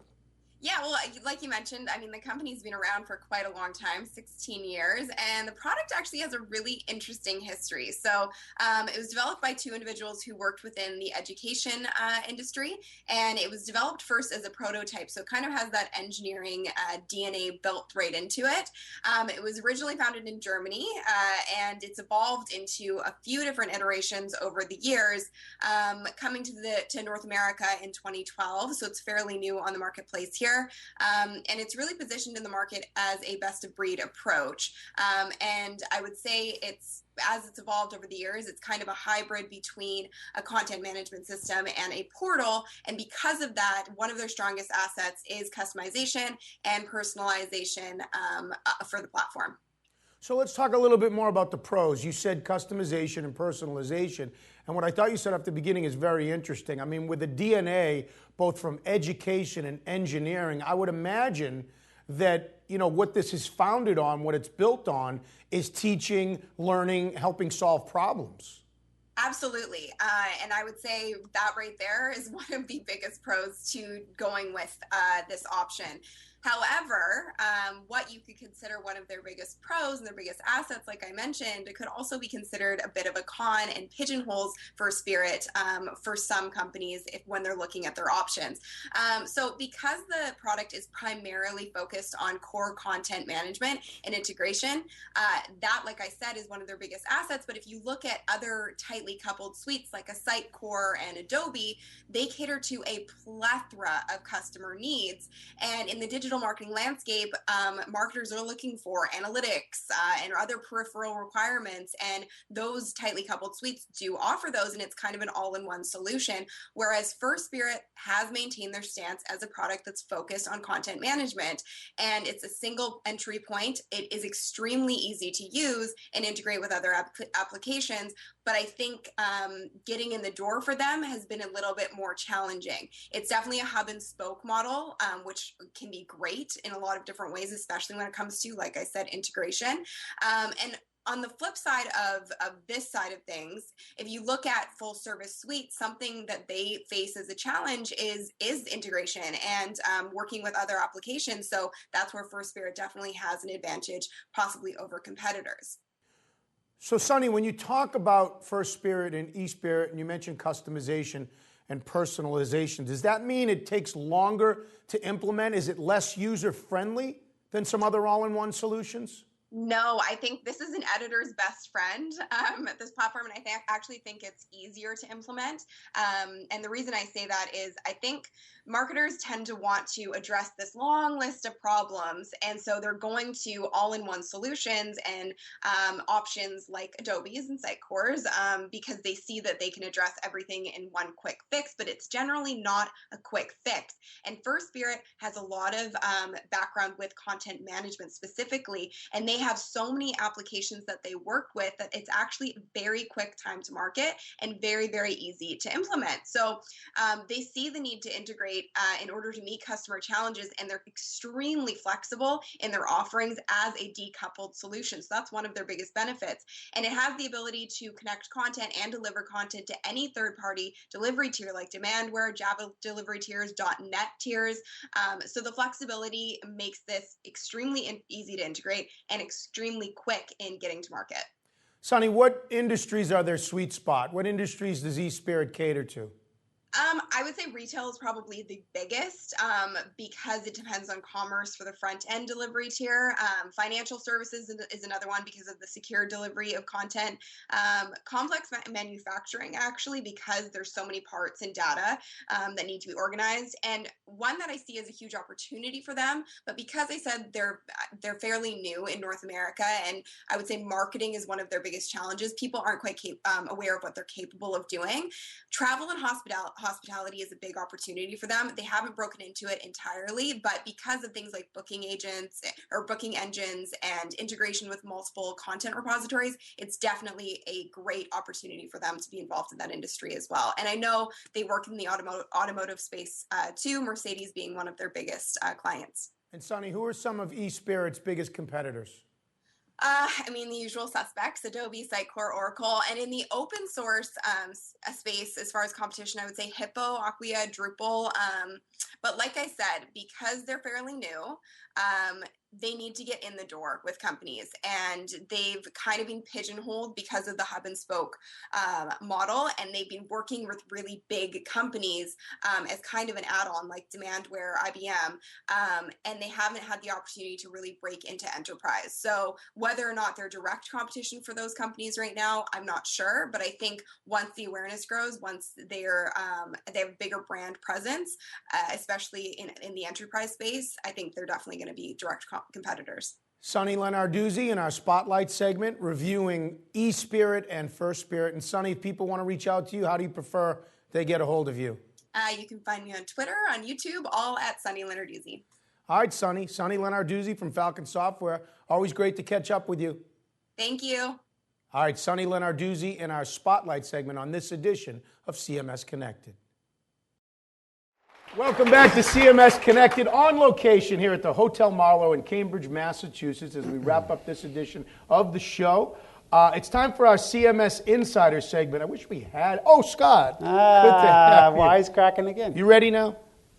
Yeah, well, like you mentioned, I mean, the company's been around for quite a long time, 16 years, and the product actually has a really interesting history. So it was developed by two individuals who worked within the education industry, and it was developed first as a prototype, so it kind of has that engineering DNA built right into it. It was originally founded in Germany, and it's evolved into a few different iterations over the years, coming to North America in 2012, so it's fairly new on the marketplace here. And it's really positioned in the market as a best of breed approach. And I would say as it's evolved over the years, it's kind of a hybrid between a content management system and a portal. And because of that, one of their strongest assets is customization and personalization for the platform. So let's talk a little bit more about the pros. You said customization and personalization. And what I thought you said at the beginning is very interesting. I mean, with the DNA, both from education and engineering, I would imagine that, what this is founded on, what it's built on, is teaching, learning, helping solve problems. Absolutely. And I would say that right there is one of the biggest pros to going with this option. However, what you could consider one of their biggest pros and their biggest assets, like I mentioned, it could also be considered a bit of a con and pigeonholes FirstSpirit for some companies when they're looking at their options. So because the product is primarily focused on core content management and integration, that, like I said, is one of their biggest assets. But if you look at other tightly coupled suites like a Sitecore and Adobe, they cater to a plethora of customer needs. And in the digital marketing landscape, marketers are looking for analytics and other peripheral requirements, and those tightly coupled suites do offer those, and it's kind of an all-in-one solution, whereas FirstSpirit has maintained their stance as a product that's focused on content management, and it's a single entry point. It is extremely easy to use and integrate with other applications, but I think getting in the door for them has been a little bit more challenging. It's definitely a hub and spoke model, which can be great in a lot of different ways, especially when it comes to, like I said, integration. And on the flip side of this side of things, if you look at full service suites, something that they face as a challenge is integration and working with other applications. So that's where FirstSpirit definitely has an advantage, possibly over competitors. So, Sunny, when you talk about FirstSpirit and eSpirit, and you mentioned customization and personalization, does that mean it takes longer to implement? Is it less user-friendly than some other all-in-one solutions? No, I think this is an editor's best friend, this platform, and I actually think it's easier to implement. And the reason I say that is I think marketers tend to want to address this long list of problems, and so they're going to all-in-one solutions and options like Adobe's and Sitecore's because they see that they can address everything in one quick fix, but it's generally not a quick fix. And FirstSpirit has a lot of background with content management specifically, and they have so many applications that they work with that it's actually a very quick time to market and very, very easy to implement. So they see the need to integrate in order to meet customer challenges, and they're extremely flexible in their offerings as a decoupled solution. So that's one of their biggest benefits. And it has the ability to connect content and deliver content to any third-party delivery tier like Demandware, Java delivery tiers, .NET tiers. So the flexibility makes this extremely easy to integrate and extremely quick in getting to market. Sunny, what industries are their sweet spot? What industries does eSpirit cater to? I would say retail is probably the biggest because it depends on commerce for the front-end delivery tier. Financial services is another one because of the secure delivery of content. Complex manufacturing, actually, because there's so many parts and data that need to be organized. And one that I see as a huge opportunity for them, but because I said they're fairly new in North America, and I would say marketing is one of their biggest challenges. People aren't quite aware of what they're capable of doing. Travel and hospitality is a big opportunity for them. They haven't broken into it entirely, but because of things like booking agents or booking engines and integration with multiple content repositories, it's definitely a great opportunity for them to be involved in that industry as well. And I know they work in the automotive space too, Mercedes being one of their biggest clients. And Sunny, who are some of eSpirit's biggest competitors? I mean, the usual suspects, Adobe, Sitecore, Oracle, and in the open source space, as far as competition, I would say Hippo, Acquia, Drupal. But like I said, because they're fairly new, they need to get in the door with companies, and they've kind of been pigeonholed because of the hub and spoke model, and they've been working with really big companies as kind of an add-on like Demandware, IBM, and they haven't had the opportunity to really break into enterprise. So whether or not they're direct competition for those companies right now, I'm not sure, but I think once the awareness grows, once they have a bigger brand presence, especially in the enterprise space, I think they're definitely going to be direct competitors. Sunny Lenarduzzi in our Spotlight segment, reviewing eSpirit and FirstSpirit. And Sunny, if people want to reach out to you, how do you prefer they get a hold of you? You can find me on Twitter, on YouTube, all at Sunny Lenarduzzi. All right, Sunny. Sunny Lenarduzzi from Falcon-Software. Always great to catch up with you. Thank you. All right, Sunny Lenarduzzi in our Spotlight segment on this edition of CMS Connected. Welcome back to CMS Connected, on location here at the Hotel Marlowe in Cambridge, Massachusetts, as we wrap up this edition of the show. It's time for our CMS Insider segment. I wish we had. Oh, Scott. Good to have you. Wisecracking again. You ready now?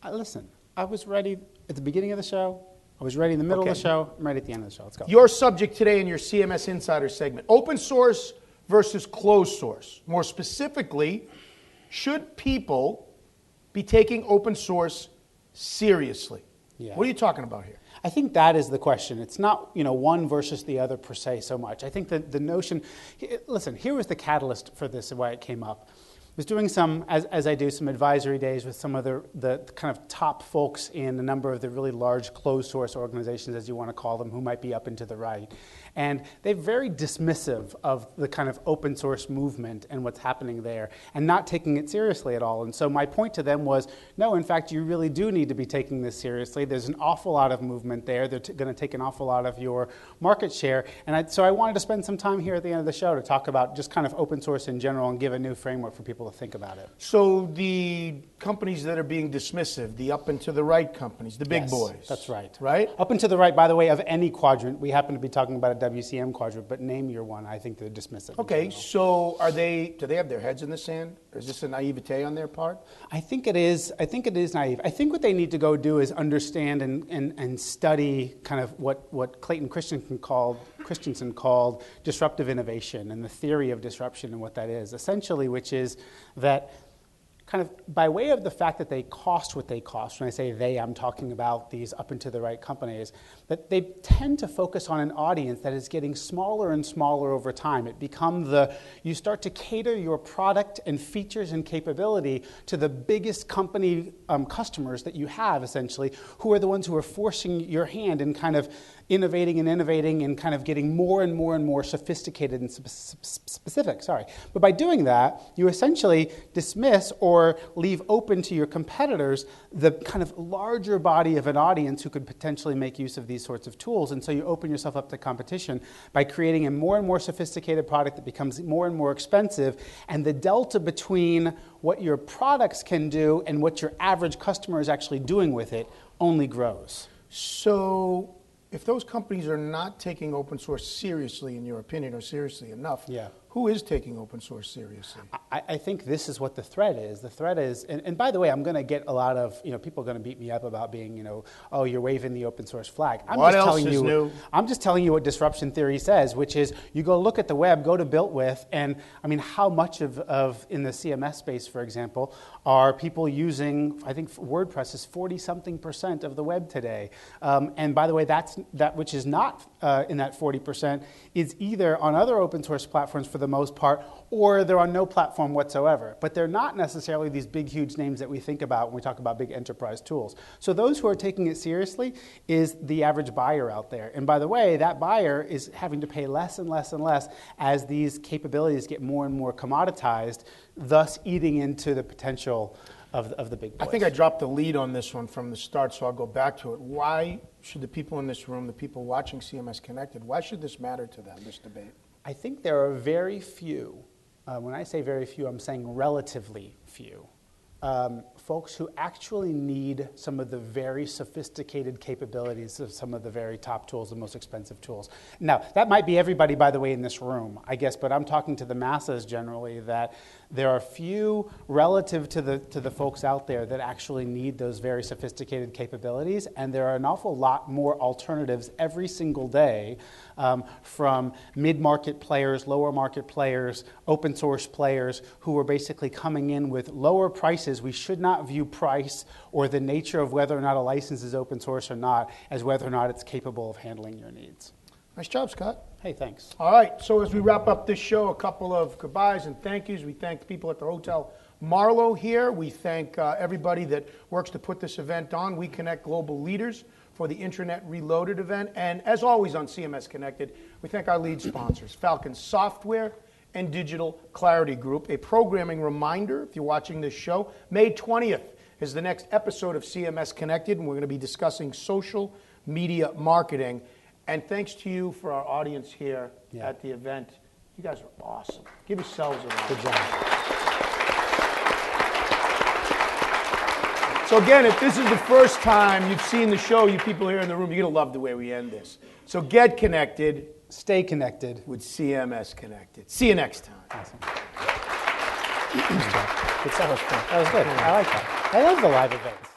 Listen, I was ready at the beginning of the show. I was ready in the middle of the show. I'm ready at the end of the show. Let's go. Your subject today in your CMS Insider segment, open source versus closed source. More specifically, should people be taking open source seriously? Yeah. What are you talking about here? I think that is the question. It's not, one versus the other per se so much. I think that the notion, listen, here was the catalyst for this and why it came up. I was doing some, as I do, some advisory days with some of the kind of top folks in a number of the really large closed source organizations, as you want to call them, who might be up and to the right. And they're very dismissive of the kind of open source movement and what's happening there and not taking it seriously at all. And so my point to them was, no, in fact, you really do need to be taking this seriously. There's an awful lot of movement there. They're going to take an awful lot of your market share. And so I wanted to spend some time here at the end of the show to talk about just kind of open source in general and give a new framework for people to think about it. So the companies that are being dismissive, the up and to the right companies, the big boys. That's right. Right? Up and to the right, by the way, of any quadrant. We happen to be talking about a WCM quadrant, but name your one. I think they're dismissive. Okay, so do they have their heads in the sand? Or is this a naivete on their part? I think it is. I think it is naive. I think what they need to go do is understand and study kind of what Clayton Christensen called disruptive innovation and the theory of disruption and what that is. Essentially, which is that kind of by way of the fact that they cost what they cost, when I say they, I'm talking about these up and to the right companies, that they tend to focus on an audience that is getting smaller and smaller over time. It becomes you start to cater your product and features and capability to the biggest company customers that you have, essentially, who are the ones who are forcing your hand and kind of innovating and kind of getting more and more and more sophisticated and specific. But by doing that, you essentially dismiss or leave open to your competitors the kind of larger body of an audience who could potentially make use of these sorts of tools. And so you open yourself up to competition by creating a more and more sophisticated product that becomes more and more expensive. And the delta between what your products can do and what your average customer is actually doing with it only grows. So if those companies are not taking open source seriously, in your opinion, or seriously enough, who is taking open source seriously? I think this is what the threat is. The threat is, and by the way, I'm going to get a lot of, people are going to beat me up about being, oh, you're waving the open source flag. What else is new? I'm just telling you what disruption theory says, which is you go look at the web, go to Built With, and I mean, how much of in the CMS space, for example, are people using, I think WordPress is 40-something% of the web today. And by the way, that which is not in that 40% is either on other open source platforms for the most part, or they're on no platform whatsoever. But they're not necessarily these big, huge names that we think about when we talk about big enterprise tools. So those who are taking it seriously is the average buyer out there. And by the way, that buyer is having to pay less and less and less as these capabilities get more and more commoditized, thus eating into the potential of the big boys. I think I dropped the lead on this one from the start, so I'll go back to it. Why should the people in this room, the people watching CMS Connected, why should this matter to them, this debate? I think there are very few, when I say very few, I'm saying relatively few, folks who actually need some of the very sophisticated capabilities of some of the very top tools, the most expensive tools. Now, that might be everybody, by the way, in this room, I guess, but I'm talking to the masses generally, that there are few relative to the folks out there that actually need those very sophisticated capabilities, and there are an awful lot more alternatives every single day from mid-market players, lower market players, open source players who are basically coming in with lower prices. We should not view price or the nature of whether or not a license is open source or not as whether or not it's capable of handling your needs. Nice job, Scott. Hey, thanks. All right, so as we wrap up this show, a couple of goodbyes and thank yous. We thank the people at the Hotel Marlowe here. We thank everybody that works to put this event on. We connect global leaders for the Intranet Reloaded event. And as always on CMS Connected, we thank our lead sponsors, Falcon-Software and Digital Clarity Group. A programming reminder, if you're watching this show, May 20th is the next episode of CMS Connected, and we're going to be discussing social media marketing. And thanks to you for our audience here at the event. You guys are awesome. Give yourselves a round. Good job. So again, if this is the first time you've seen the show, you people here in the room, you're going to love the way we end this. So get connected. Stay connected. With CMS Connected. See you next time. Awesome. That was good. I like that. I love the live events.